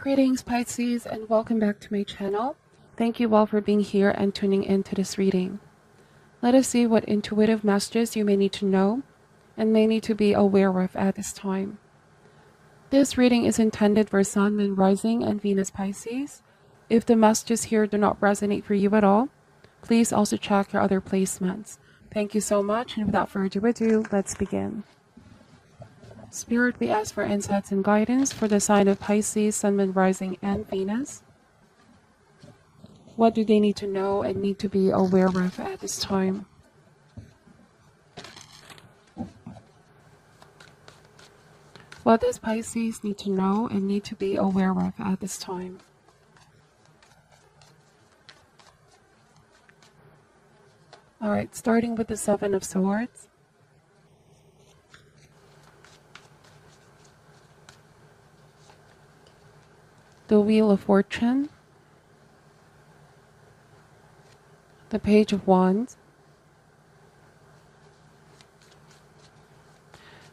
Greetings Pisces and welcome back to my channel. Thank you all for being here and tuning into this reading. Let us see what intuitive messages you may need to know and may need to be aware of at this time. This reading is intended for Sun, Moon, Rising, and Venus Pisces. If the messages here do not resonate for you at all, please also check your other placements. Thank you so much, and without further ado, let's begin. Spirit, we ask for insights and guidance for the sign of Pisces, Sun, Moon, Rising, and Venus. What do they need to know and need to be aware of at this time? What does Pisces need to know and need to be aware of at this time? Alright, starting with the Seven of Swords. The Wheel of Fortune, the Page of Wands.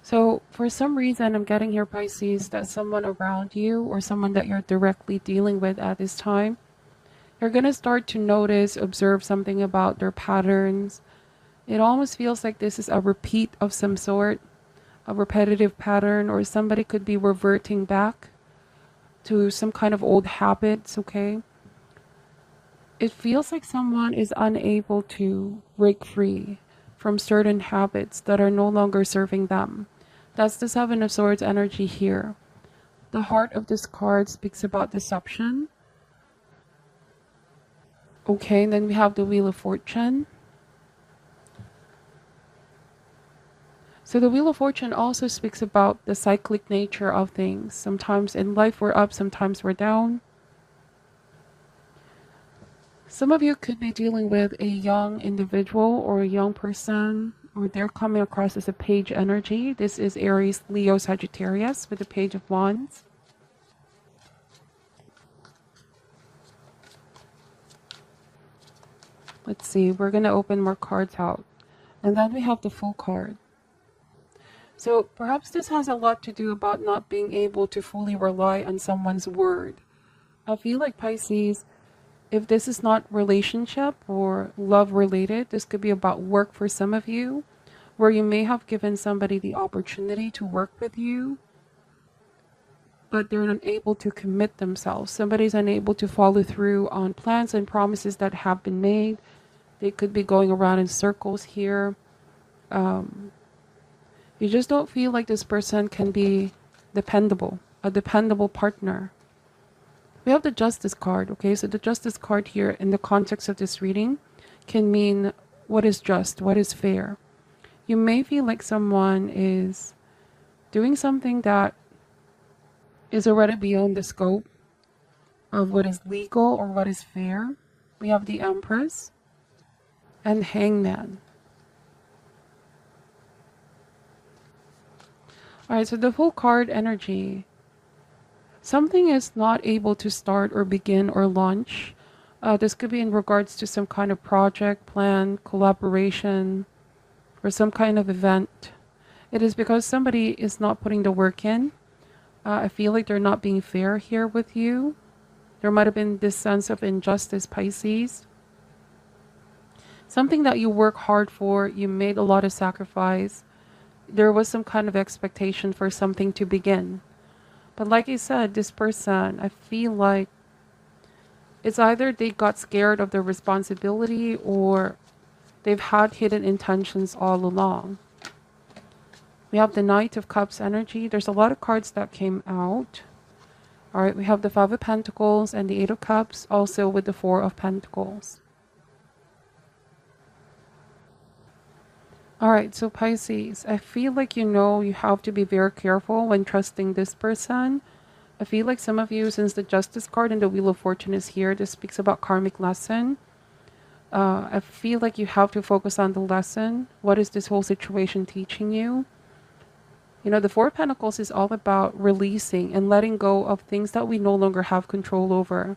So for some reason I'm getting here, Pisces, that someone around you or someone that you're directly dealing with at this time, you're going to start to notice, observe something about their patterns. It almost feels like this is a repeat of some sort, a repetitive pattern, or somebody could be reverting back to some kind of old habits, okay? It feels like someone is unable to break free from certain habits that are no longer serving them. That's the Seven of Swords energy here. The heart of this card speaks about deception. Okay, and then we have the Wheel of Fortune. So the Wheel of Fortune also speaks about the cyclic nature of things. Sometimes in life we're up, sometimes we're down. Some of you could be dealing with a young individual or a young person, or they're coming across as a page energy. This is Aries, Leo, Sagittarius with the Page of Wands. Let's see, we're going to open more cards out. And then we have the Full card. So perhaps this has a lot to do about not being able to fully rely on someone's word. I feel like Pisces, if this is not relationship or love related, this could be about work for some of you, where you may have given somebody the opportunity to work with you, but they're unable to commit themselves. Somebody's unable to follow through on plans and promises that have been made. They could be going around in circles here. You just don't feel like this person can be dependable, a dependable partner. We have the Justice card, okay? So the Justice card here in the context of this reading can mean what is just, what is fair. You may feel like someone is doing something that is already beyond the scope of what is legal or what is fair. We have the Empress and Hangman. Alright, so the Full card energy. Something is not able to start or begin or launch. This could be in regards to some kind of project, plan, collaboration, or some kind of event. It is because somebody is not putting the work in. I feel like they're not being fair here with you. There might have been this sense of injustice, Pisces. Something that you work hard for, you made a lot of sacrifice. There was some kind of expectation for something to begin. But like I said, this person, I feel like it's either they got scared of the responsibility or they've had hidden intentions all along. We have the Knight of Cups energy. There's a lot of cards that came out. Alright, we have the Five of Pentacles and the Eight of Cups, also with the Four of Pentacles. Alright, so Pisces, I feel like you have to be very careful when trusting this person. I feel like some of you, since the Justice card and the Wheel of Fortune is here, this speaks about karmic lesson. I feel like you have to focus on the lesson. What is this whole situation teaching you? You know, the Four of Pentacles is all about releasing and letting go of things that we no longer have control over.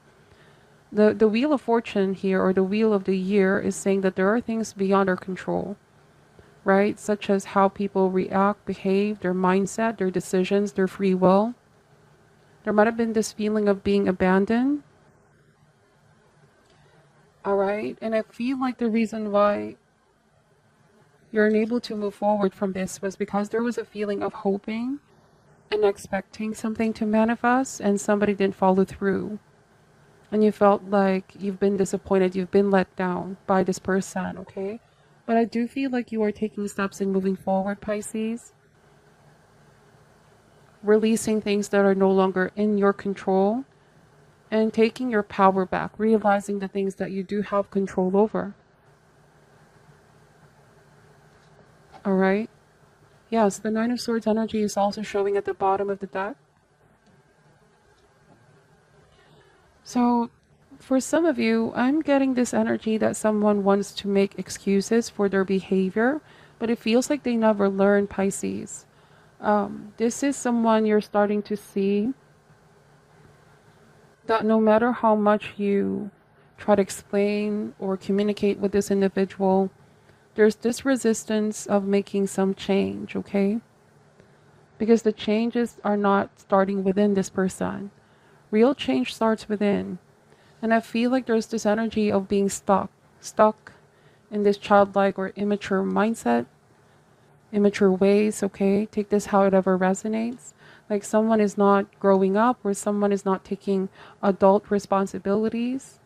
The Wheel of Fortune here, or the Wheel of the Year, is saying that there are things beyond our control. Right? Such as how people react, behave, their mindset, their decisions, their free will. There might have been this feeling of being abandoned. All right. And I feel like the reason why you're unable to move forward from this was because there was a feeling of hoping and expecting something to manifest and somebody didn't follow through. And you felt like you've been disappointed, you've been let down by this person, okay? But I do feel like you are taking steps in moving forward, Pisces. Releasing things that are no longer in your control and taking your power back, realizing the things that you do have control over. All right? Yes, the Nine of Swords energy is also showing at the bottom of the deck. So, for some of you, I'm getting this energy that someone wants to make excuses for their behavior, but it feels like they never learn, Pisces. This is someone you're starting to see that no matter how much you try to explain or communicate with this individual, there's this resistance of making some change, okay? Because the changes are not starting within this person. Real change starts within. And I feel like there's this energy of being stuck in this childlike or immature mindset, immature ways, okay? Take this however resonates. Like someone is not growing up or someone is not taking adult responsibilities.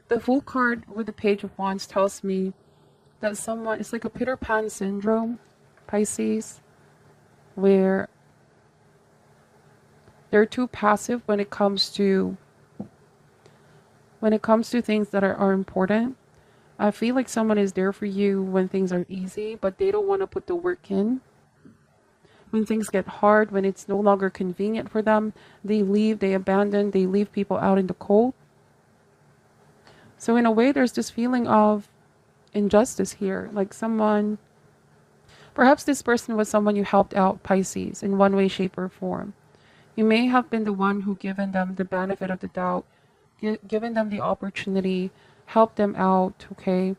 The Fool card with the Page of Wands tells me that someone, it's like a Peter Pan syndrome, Pisces, where they're too passive when it comes to things that are important. I feel like someone is there for you when things are easy, but they don't want to put the work in. When things get hard, when it's no longer convenient for them, they leave, they abandon, they leave people out in the cold. So in a way, there's this feeling of injustice here. Like someone, perhaps this person was someone you helped out, Pisces, in one way, shape, or form. You may have been the one who given them the benefit of the doubt, given them the opportunity, helped them out, okay?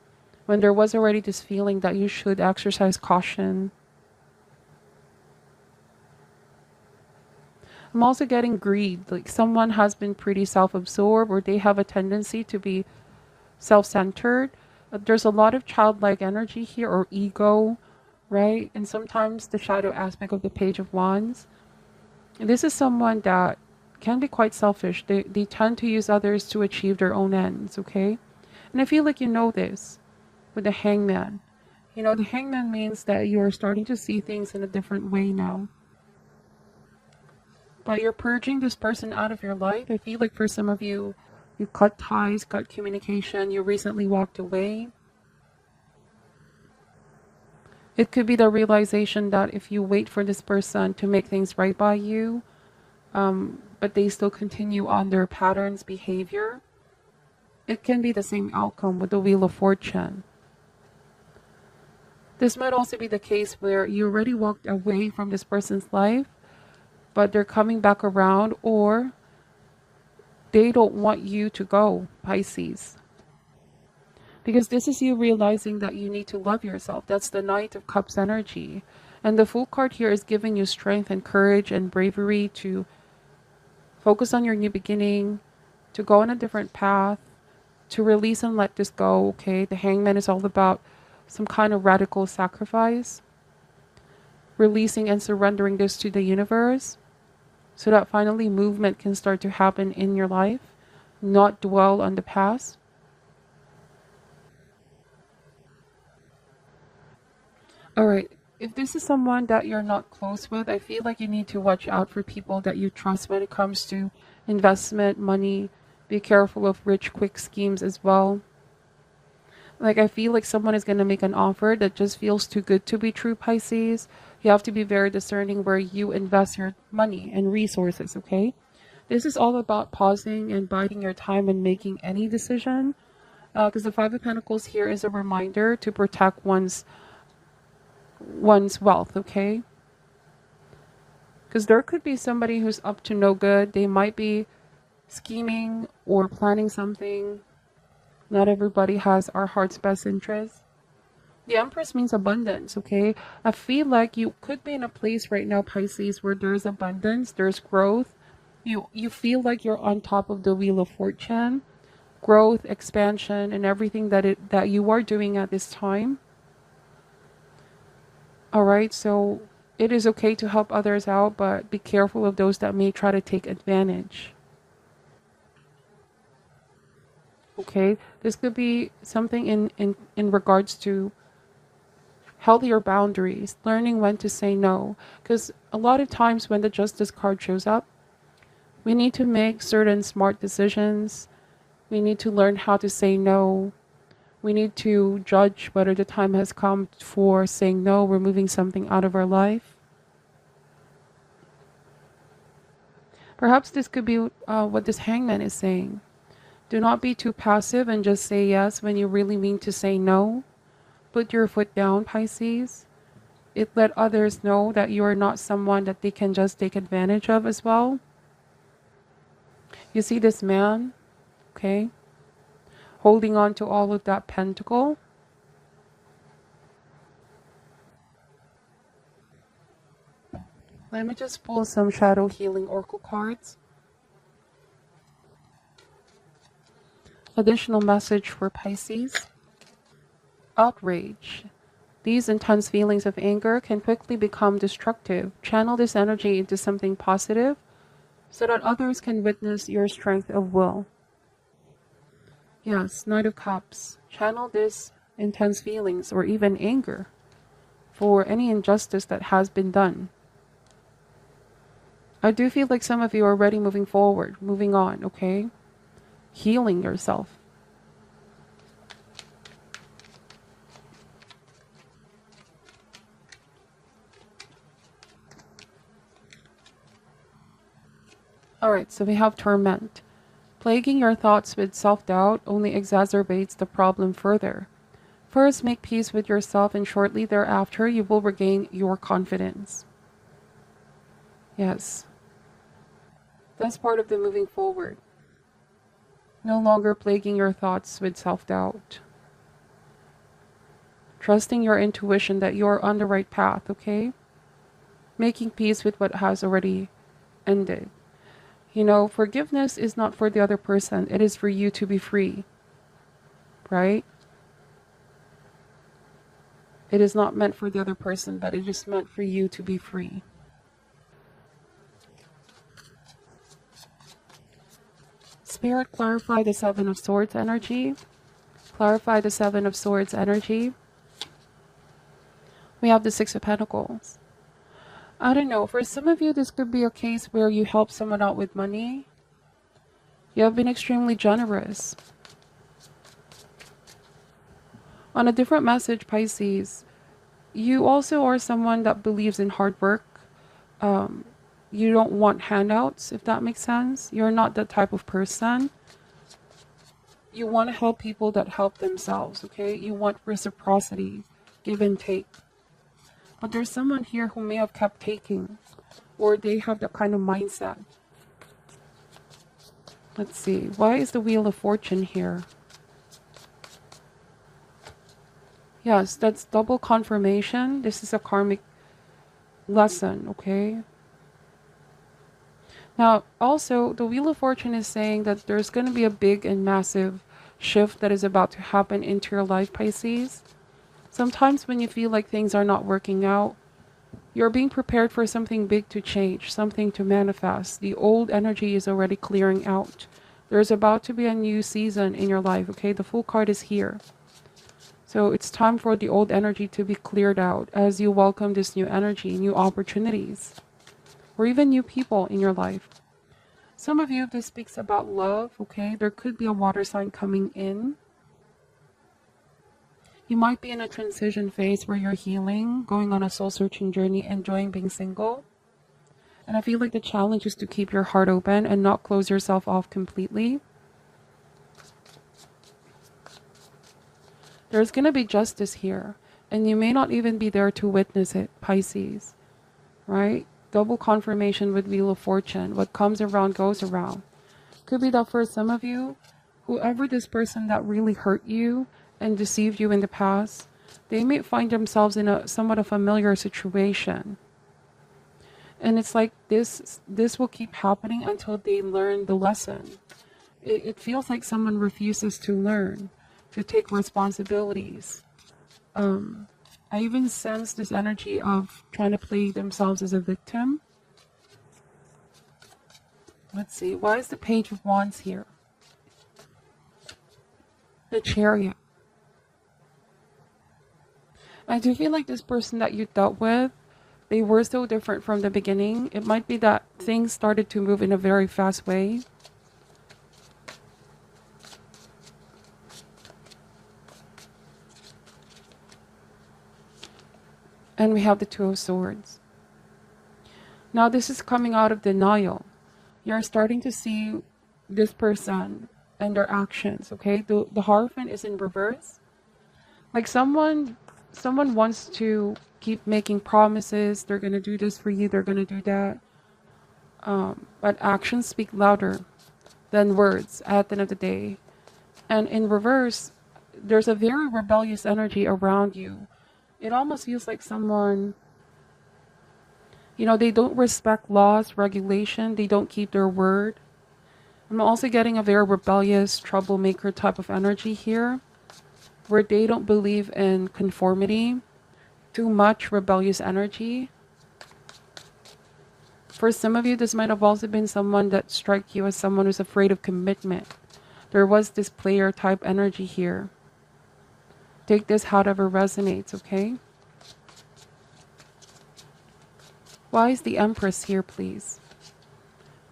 When there was already this feeling that you should exercise caution. I'm also getting greed. Like someone has been pretty self-absorbed or they have a tendency to be self-centered. There's a lot of childlike energy here or ego, right? And sometimes the shadow aspect of the Page of Wands. And this is someone that can be quite selfish. They tend to use others to achieve their own ends, okay? And I feel like you know this with the Hangman. You know, the Hangman means that you're starting to see things in a different way now. But you're purging this person out of your life. I feel like for some of you, you cut ties, cut communication, you recently walked away. It could be the realization that if you wait for this person to make things right by you, but they still continue on their patterns, behavior, it can be the same outcome with the Wheel of Fortune. This might also be the case where you already walked away from this person's life, but they're coming back around, or they don't want you to go, Pisces. Because this is you realizing that you need to love yourself. That's the Knight of Cups energy. And the Fool card here is giving you strength and courage and bravery to focus on your new beginning, to go on a different path, to release and let this go, okay? The Hangman is all about some kind of radical sacrifice, releasing and surrendering this to the universe so that finally movement can start to happen in your life, not dwell on the past. All right. If this is someone that you're not close with, I feel like you need to watch out for people that you trust when it comes to investment, money. Be careful of rich, quick schemes as well. Like, I feel like someone is going to make an offer that just feels too good to be true, Pisces. You have to be very discerning where you invest your money and resources, okay? This is all about pausing and biding your time and making any decision. Because the Five of Pentacles here is a reminder to protect one's wealth, okay? Because there could be somebody who's up to no good. They might be scheming or planning something. Not everybody has our heart's best interest. The Empress means abundance, okay? I feel like you could be in a place right now, Pisces, where there's abundance, there's growth, You feel like you're on top of the wheel of fortune, growth, expansion, and everything that you are doing at this time. All right, so it is okay to help others out, but be careful of those that may try to take advantage. Okay, this could be something in regards to healthier boundaries, learning when to say no. Because a lot of times when the justice card shows up, we need to make certain smart decisions. We need to learn how to say no. We need to judge whether the time has come for saying no, removing something out of our life. Perhaps this could be what this hangman is saying. Do not be too passive and just say yes when you really mean to say no. Put your foot down, Pisces. It let others know that you are not someone that they can just take advantage of as well. You see this man, okay, holding on to all of that pentacle. Let me just pull some shadow healing oracle cards. Additional message for Pisces. Outrage. These intense feelings of anger can quickly become destructive. Channel this energy into something positive so that others can witness your strength of will. Yes, Knight of Cups. Channel this intense feelings or even anger for any injustice that has been done. I do feel like some of you are already moving forward, moving on, okay? Healing yourself. Alright, so we have torment. Plaguing your thoughts with self-doubt only exacerbates the problem further. First, make peace with yourself, and shortly thereafter, you will regain your confidence. Yes. That's part of the moving forward. No longer plaguing your thoughts with self-doubt. Trusting your intuition that you're on the right path, okay? Making peace with what has already ended. You know, forgiveness is not for the other person. It is for you to be free. Right? It is not meant for the other person, but it is meant for you to be free. Spirit, clarify the Seven of Swords energy. Clarify the Seven of Swords energy. We have the Six of Pentacles. I don't know, for some of you, this could be a case where you help someone out with money. You have been extremely generous. On a different message, Pisces, you also are someone that believes in hard work. You don't want handouts, if that makes sense. You're not that type of person. You want to help people that help themselves, okay? You want reciprocity, give and take. But there's someone here who may have kept taking, or they have that kind of mindset. Let's see. Why is the Wheel of Fortune here? Yes, that's double confirmation. This is a karmic lesson, okay? Now, also, the Wheel of Fortune is saying that there's going to be a big and massive shift that is about to happen into your life, Pisces. Sometimes when you feel like things are not working out, you're being prepared for something big to change, something to manifest. The old energy is already clearing out. There's about to be a new season in your life, okay? The Fool card is here. So it's time for the old energy to be cleared out as you welcome this new energy, new opportunities, or even new people in your life. Some of you, this speaks about love, okay? There could be a water sign coming in. You might be in a transition phase where you're healing, going on a soul-searching journey, enjoying being single. And I feel like the challenge is to keep your heart open and not close yourself off completely. There's going to be justice here, and you may not even be there to witness it, Pisces, right? Double confirmation with Wheel of Fortune. What comes around goes around. Could be that for some of you, whoever this person that really hurt you and deceived you in the past, they may find themselves in a somewhat a familiar situation. And it's like this will keep happening until they learn the lesson. It feels like someone refuses to learn, to take responsibilities. I even sense this energy of trying to play themselves as a victim. Let's see, why is the Page of Wands here? The Chariot. I do feel like this person that you dealt with, they were so different from the beginning. It might be that things started to move in a very fast way. And we have the Two of Swords. Now this is coming out of denial. You're starting to see this person and their actions, okay? The Hierophant is in reverse. Like someone wants to keep making promises. They're going to do this for you. They're going to do that. But actions speak louder than words at the end of the day. And in reverse, there's a very rebellious energy around you. It almost feels like someone, you know, they don't respect laws, regulation. They don't keep their word. I'm also getting a very rebellious, troublemaker type of energy here, where they don't believe in conformity. Too much rebellious energy. For some of you, this might have also been someone that struck you as someone who's afraid of commitment. There was this player type energy here. Take this however resonates, okay? Why is the Empress here, please?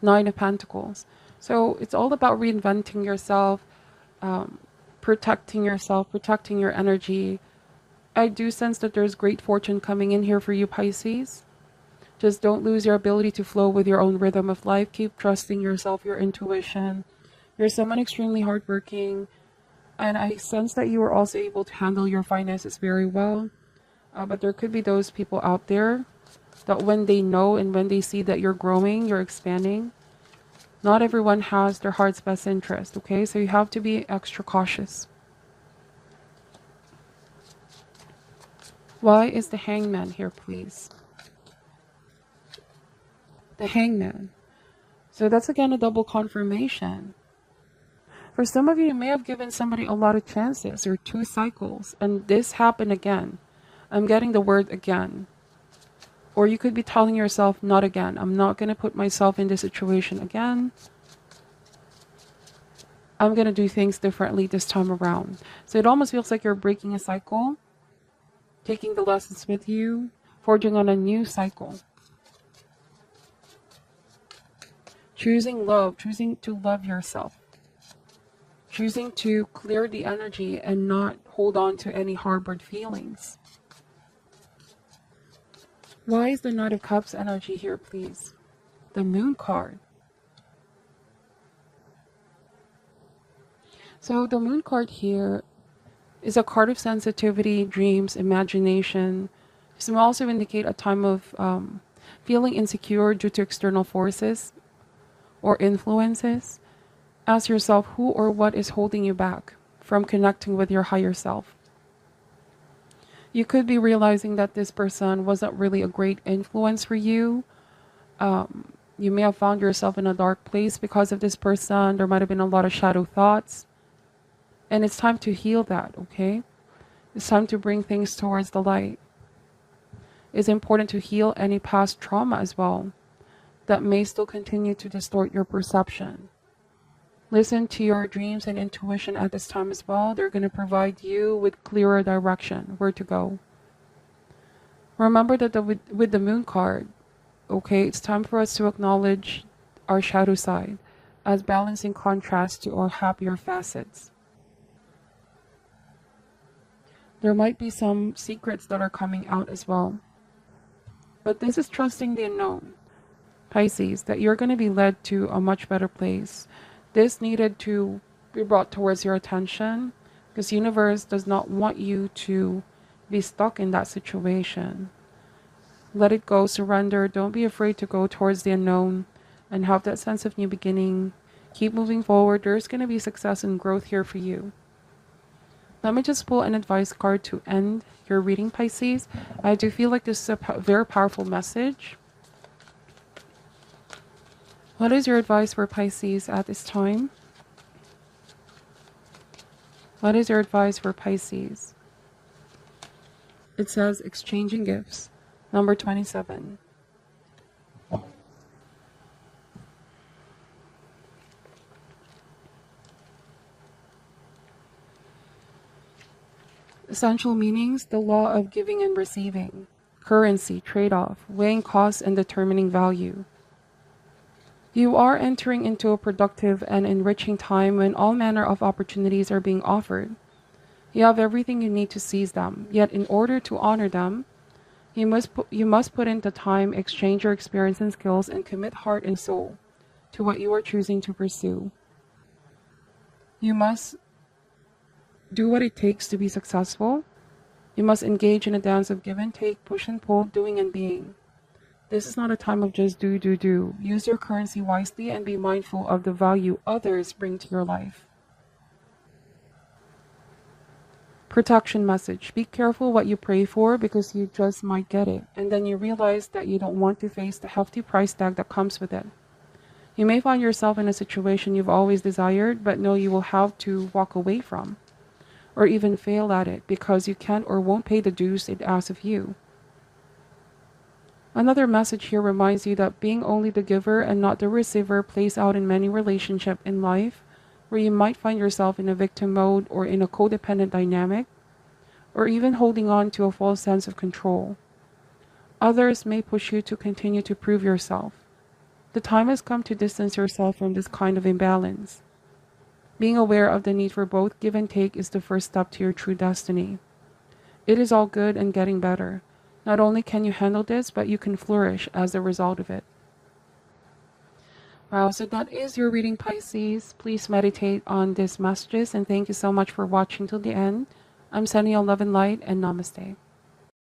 Nine of Pentacles. So it's all about reinventing yourself, protecting yourself, protecting your energy. I do sense that there's great fortune coming in here for you, Pisces. Just don't lose your ability to flow with your own rhythm of life. Keep trusting yourself, your intuition. You're someone extremely hardworking. And I sense that you are also able to handle your finances very well. But there could be those people out there that when they know and when they see that you're growing, you're expanding, not everyone has their heart's best interest, okay? So you have to be extra cautious. Why is the Hangman here, please? The Hangman. So that's again a double confirmation. For some of you, you may have given somebody a lot of chances or 2 cycles, and this happened again. I'm getting the word again. Or you could be telling yourself, not again. I'm not going to put myself in this situation again. I'm going to do things differently this time around. So it almost feels like you're breaking a cycle, taking the lessons with you, forging on a new cycle. Choosing love, choosing to love yourself. Choosing to clear the energy and not hold on to any harbored feelings. Why is the Knight of Cups energy here, please? The Moon card. So the Moon card here is a card of sensitivity, dreams, imagination. This may also indicate a time of feeling insecure due to external forces or influences. Ask yourself who or what is holding you back from connecting with your higher self. You could be realizing that this person wasn't really a great influence for you. You may have found yourself in a dark place because of this person. There might have been a lot of shadow thoughts. And it's time to heal that, okay? It's time to bring things towards the light. It's important to heal any past trauma as well that may still continue to distort your perception. Listen to your dreams and intuition at this time as well. They're going to provide you with clearer direction, where to go. Remember that with the Moon card, okay, it's time for us to acknowledge our shadow side as balancing contrast to our happier facets. There might be some secrets that are coming out as well. But this is trusting the unknown, Pisces, that you're going to be led to a much better place. This needed to be brought towards your attention because the universe does not want you to be stuck in that situation. Let it go, surrender. Don't be afraid to go towards the unknown and have that sense of new beginning. Keep moving forward. There's going to be success and growth here for you. Let me just pull an advice card to end your reading, Pisces. I do feel like this is a very powerful message. What is your advice for Pisces at this time? What is your advice for Pisces? It says exchanging gifts. Number 27. Essential meanings, the law of giving and receiving. Currency, trade-off, weighing costs and determining value. You are entering into a productive and enriching time when all manner of opportunities are being offered. You have everything you need to seize them, yet in order to honor them, you must put in the time, exchange your experience and skills, and commit heart and soul to what you are choosing to pursue. You must do what it takes to be successful. You must engage in a dance of give and take, push and pull, doing and being. This is not a time of just do. Use your currency wisely and be mindful of the value others bring to your life. Protection message. Be careful what you pray for because you just might get it, and then you realize that you don't want to face the hefty price tag that comes with it. You may find yourself in a situation you've always desired, but know you will have to walk away from, or even fail at it because you can't or won't pay the dues it asks of you. Another message here reminds you that being only the giver and not the receiver plays out in many relationships in life, where you might find yourself in a victim mode or in a codependent dynamic, or even holding on to a false sense of control. Others may push you to continue to prove yourself. The time has come to distance yourself from this kind of imbalance. Being aware of the need for both give and take is the first step to your true destiny. It is all good and getting better. Not only can you handle this, but you can flourish as a result of it. Wow, so that is your reading, Pisces. Please meditate on these messages, and thank you so much for watching till the end. I'm sending you love and light, and namaste.